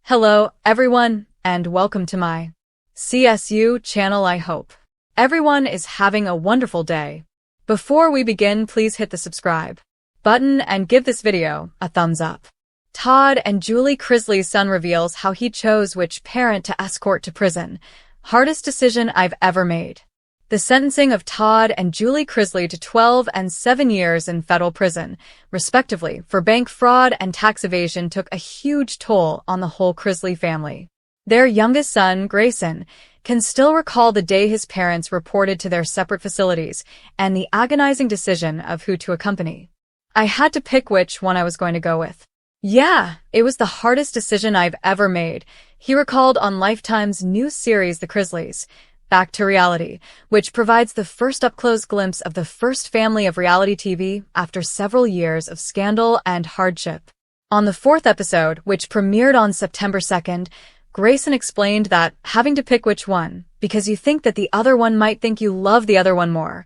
Hello, everyone, and welcome to my CSU channel. I hope everyone is having a wonderful day. Before we begin, please hit the subscribe button and give this video a thumbs up. Todd and Julie Chrisley's son reveals how he chose which parent to escort to prison. Hardest decision I've ever made. The sentencing of Todd and Julie Chrisley to 12 and 7 years in federal prison, respectively, for bank fraud and tax evasion took a huge toll on the whole Chrisley family. Their youngest son, Grayson, can still recall the day his parents reported to their separate facilities and the agonizing decision of who to accompany. I had to pick which one I was going to go with. Yeah, it was the hardest decision I've ever made, he recalled on Lifetime's new series The Chrisleys, Back to Reality, which provides the first up-close glimpse of the first family of reality TV after several years of scandal and hardship. On the fourth episode, which premiered on September 2nd, Grayson explained that having to pick which one, because you think that the other one might think you love the other one more,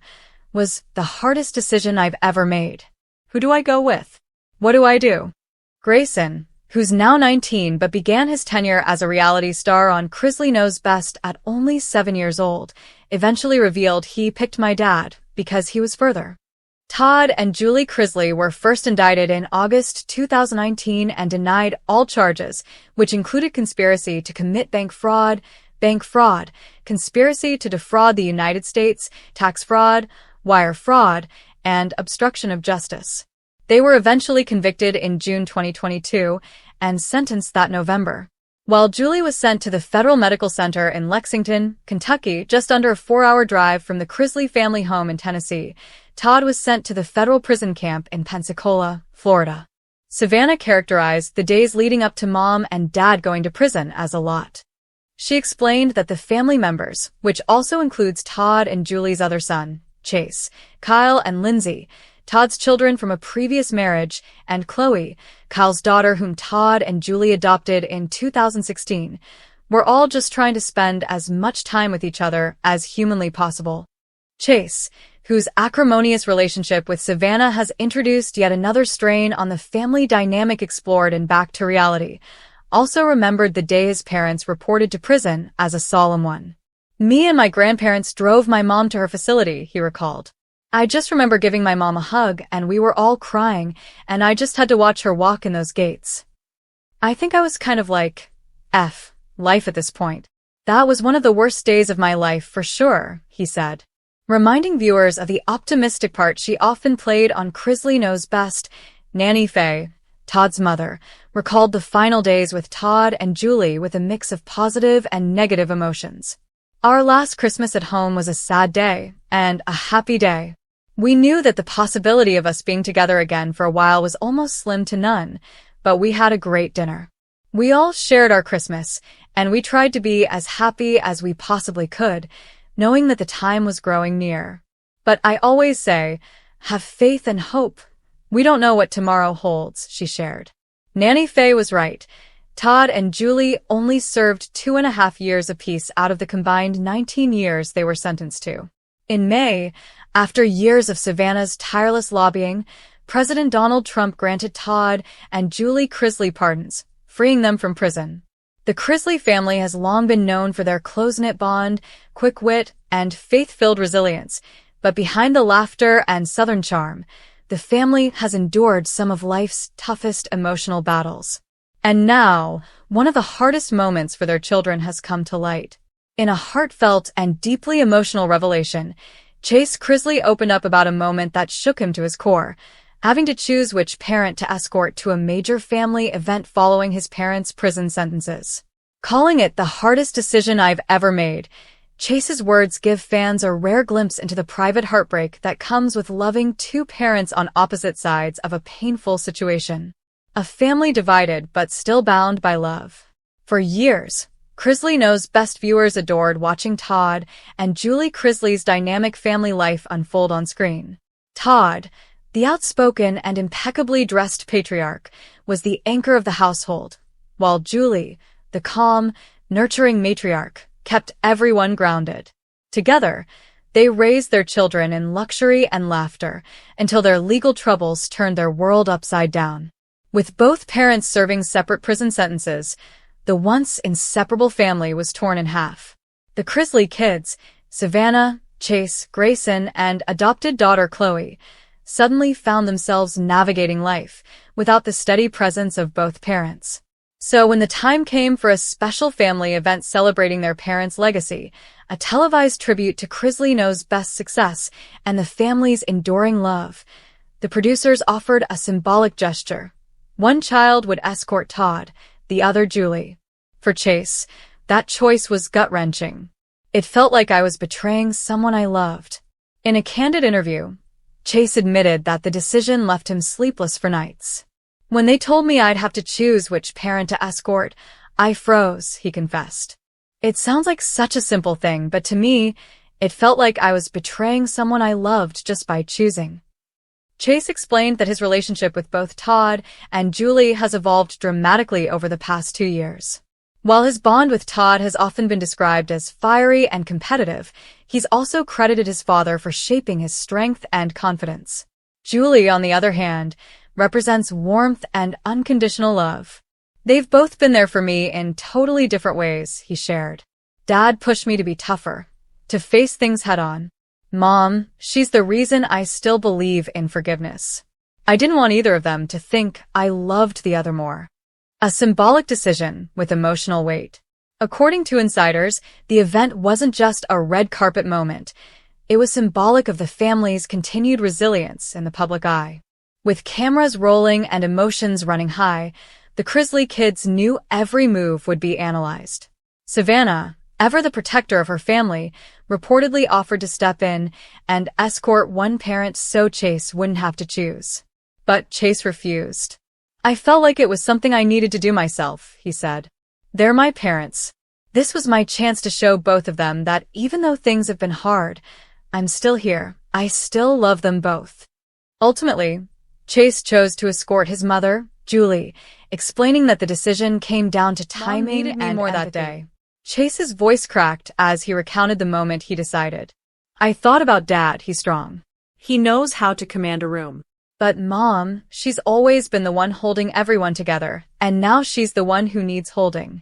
was the hardest decision I've ever made. Who do I go with? What do I do? Grayson, who's now 19 but began his tenure as a reality star on Chrisley Knows Best at only 7 years old, eventually revealed he picked my dad because he was further. Todd and Julie Chrisley were first indicted in August 2019 and denied all charges, which included conspiracy to commit bank fraud, conspiracy to defraud the United States, tax fraud, wire fraud, and obstruction of justice. They were eventually convicted in June 2022 and sentenced that November. While Julie was sent to the Federal Medical Center in Lexington, Kentucky, just under a 4-hour drive from the Chrisley family home in Tennessee, Todd was sent to the federal prison camp in Pensacola, Florida. Savannah characterized the days leading up to mom and dad going to prison as a lot. She explained that the family members, which also includes Todd and Julie's other son, Chase, Kyle, and Lindsay, Todd's children from a previous marriage, and Chloe, Kyle's daughter whom Todd and Julie adopted in 2016, were all just trying to spend as much time with each other as humanly possible. Chase, whose acrimonious relationship with Savannah has introduced yet another strain on the family dynamic explored in Back to Reality, also remembered the day his parents reported to prison as a solemn one. Me and my grandparents drove my mom to her facility, he recalled. I just remember giving my mom a hug and we were all crying and I just had to watch her walk in those gates. I think I was kind of like, F life at this point. That was one of the worst days of my life for sure, he said. Reminding viewers of the optimistic part she often played on Chrisley Knows Best, Nanny Faye, Todd's mother, recalled the final days with Todd and Julie with a mix of positive and negative emotions. Our last Christmas at home was a sad day and a happy day. We knew that the possibility of us being together again for a while was almost slim to none, but we had a great dinner. We all shared our Christmas, and we tried to be as happy as we possibly could, knowing that the time was growing near. But I always say, have faith and hope. We don't know what tomorrow holds, she shared. Nanny Faye was right. Todd and Julie only served 2.5 years apiece out of the combined 19 years they were sentenced to. In May, after years of Savannah's tireless lobbying, President Donald Trump granted Todd and Julie Chrisley pardons, freeing them from prison. The Chrisley family has long been known for their close-knit bond, quick wit, and faith-filled resilience, but behind the laughter and Southern charm, the family has endured some of life's toughest emotional battles. And now, one of the hardest moments for their children has come to light. In a heartfelt and deeply emotional revelation, Chase Chrisley opened up about a moment that shook him to his core, having to choose which parent to escort to a major family event following his parents' prison sentences. Calling it the hardest decision I've ever made, Chase's words give fans a rare glimpse into the private heartbreak that comes with loving two parents on opposite sides of a painful situation. A family divided but still bound by love. For years, Chrisley Knows Best viewers adored watching Todd and Julie Chrisley's dynamic family life unfold on screen. Todd, the outspoken and impeccably dressed patriarch, was the anchor of the household, while Julie, the calm, nurturing matriarch, kept everyone grounded. Together, they raised their children in luxury and laughter until their legal troubles turned their world upside down. With both parents serving separate prison sentences, The once inseparable family was torn in half. The Chrisley kids, Savannah, Chase, Grayson, and adopted daughter Chloe, suddenly found themselves navigating life without the steady presence of both parents. So when the time came for a special family event celebrating their parents' legacy, a televised tribute to Chrisley Knows Best success and the family's enduring love, the producers offered a symbolic gesture. One child would escort Todd, the other Julie. For Chase, that choice was gut-wrenching. It felt like I was betraying someone I loved. In a candid interview, Chase admitted that the decision left him sleepless for nights. When they told me I'd have to choose which parent to escort, I froze, he confessed. It sounds like such a simple thing, but to me, it felt like I was betraying someone I loved just by choosing. Chase explained that his relationship with both Todd and Julie has evolved dramatically over the past 2 years. While his bond with Todd has often been described as fiery and competitive, he's also credited his father for shaping his strength and confidence. Julie, on the other hand, represents warmth and unconditional love. They've both been there for me in totally different ways, he shared. Dad pushed me to be tougher, to face things head-on. Mom, she's the reason I still believe in forgiveness. I didn't want either of them to think I loved the other more. A symbolic decision with emotional weight. According to insiders, the event wasn't just a red carpet moment. It was symbolic of the family's continued resilience in the public eye. With cameras rolling and emotions running high, the Chrisley kids knew every move would be analyzed. Savannah, ever the protector of her family, reportedly offered to step in and escort one parent so Chase wouldn't have to choose. But Chase refused. I felt like it was something I needed to do myself, he said. They're my parents. This was my chance to show both of them that even though things have been hard, I'm still here. I still love them both. Ultimately, Chase chose to escort his mother, Julie, explaining that the decision came down to timing and more that day. Chase's voice cracked as he recounted the moment he decided. I thought about Dad, he's strong. He knows how to command a room. But Mom, she's always been the one holding everyone together, and now she's the one who needs holding.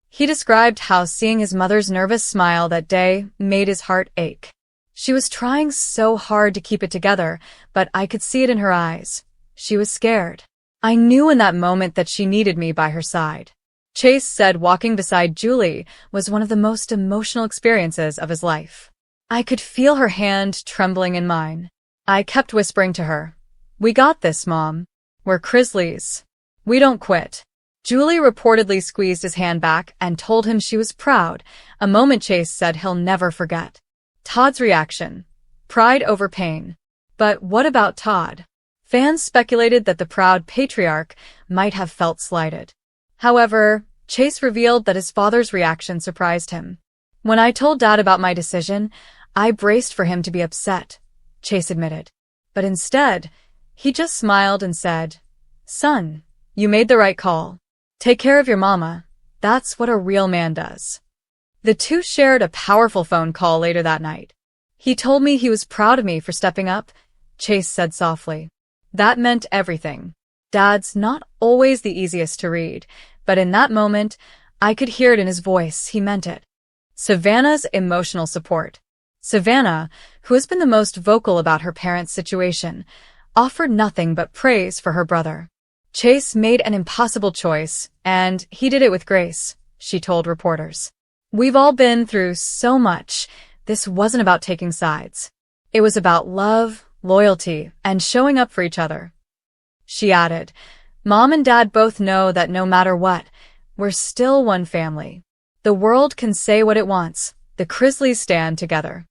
He described how seeing his mother's nervous smile that day made his heart ache. She was trying so hard to keep it together, but I could see it in her eyes. She was scared. I knew in that moment that she needed me by her side. Chase said walking beside Julie was one of the most emotional experiences of his life. I could feel her hand trembling in mine. I kept whispering to her, "We got this, Mom. We're Chrisleys. We don't quit." Julie reportedly squeezed his hand back and told him she was proud, a moment Chase said he'll never forget. Todd's reaction. Pride over pain. But what about Todd? Fans speculated that the proud patriarch might have felt slighted. However, Chase revealed that his father's reaction surprised him. When I told Dad about my decision, I braced for him to be upset, Chase admitted. But instead, he just smiled and said, "Son, you made the right call. Take care of your mama. That's what a real man does." The two shared a powerful phone call later that night. He told me he was proud of me for stepping up, Chase said softly. That meant everything. Dad's not always the easiest to read, but in that moment, I could hear it in his voice. He meant it. Savannah's emotional support. Savannah, who has been the most vocal about her parents' situation, offered nothing but praise for her brother. Chase made an impossible choice, and he did it with grace, she told reporters. We've all been through so much. This wasn't about taking sides. It was about love, loyalty, and showing up for each other. She added, Mom and Dad both know that no matter what, we're still one family. The world can say what it wants. The Chrisleys stand together.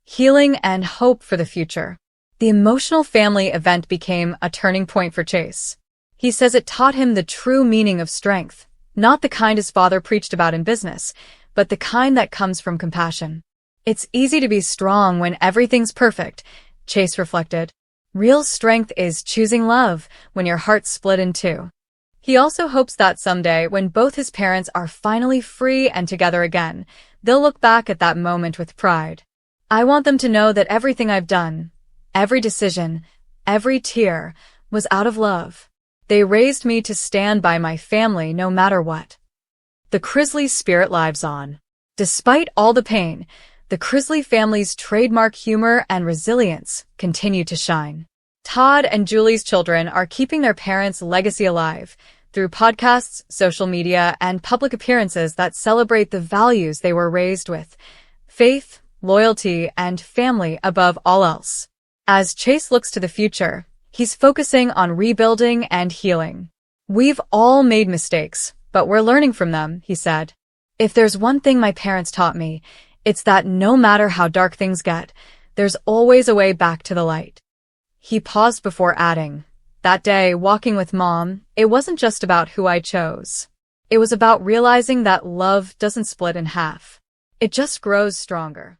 Healing and hope for the future. The emotional family event became a turning point for Chase. He says it taught him the true meaning of strength, not the kind his father preached about in business, but the kind that comes from compassion. It's easy to be strong when everything's perfect, Chase reflected. Real strength is choosing love when your heart's split in two. He also hopes that someday, when both his parents are finally free and together again, they'll look back at that moment with pride. I want them to know that everything I've done, every decision, every tear, was out of love. They raised me to stand by my family no matter what. The Chrisley spirit lives on. Despite all the pain, the Chrisley family's trademark humor and resilience continue to shine. Todd and Julie's children are keeping their parents' legacy alive through podcasts, social media, and public appearances that celebrate the values they were raised with: faith, loyalty, and family above all else. As Chase looks to the future, he's focusing on rebuilding and healing. "We've all made mistakes, but we're learning from them," he said. "If there's one thing my parents taught me, it's that no matter how dark things get, there's always a way back to the light." He paused before adding, "That day, walking with Mom, it wasn't just about who I chose. It was about realizing that love doesn't split in half. It just grows stronger."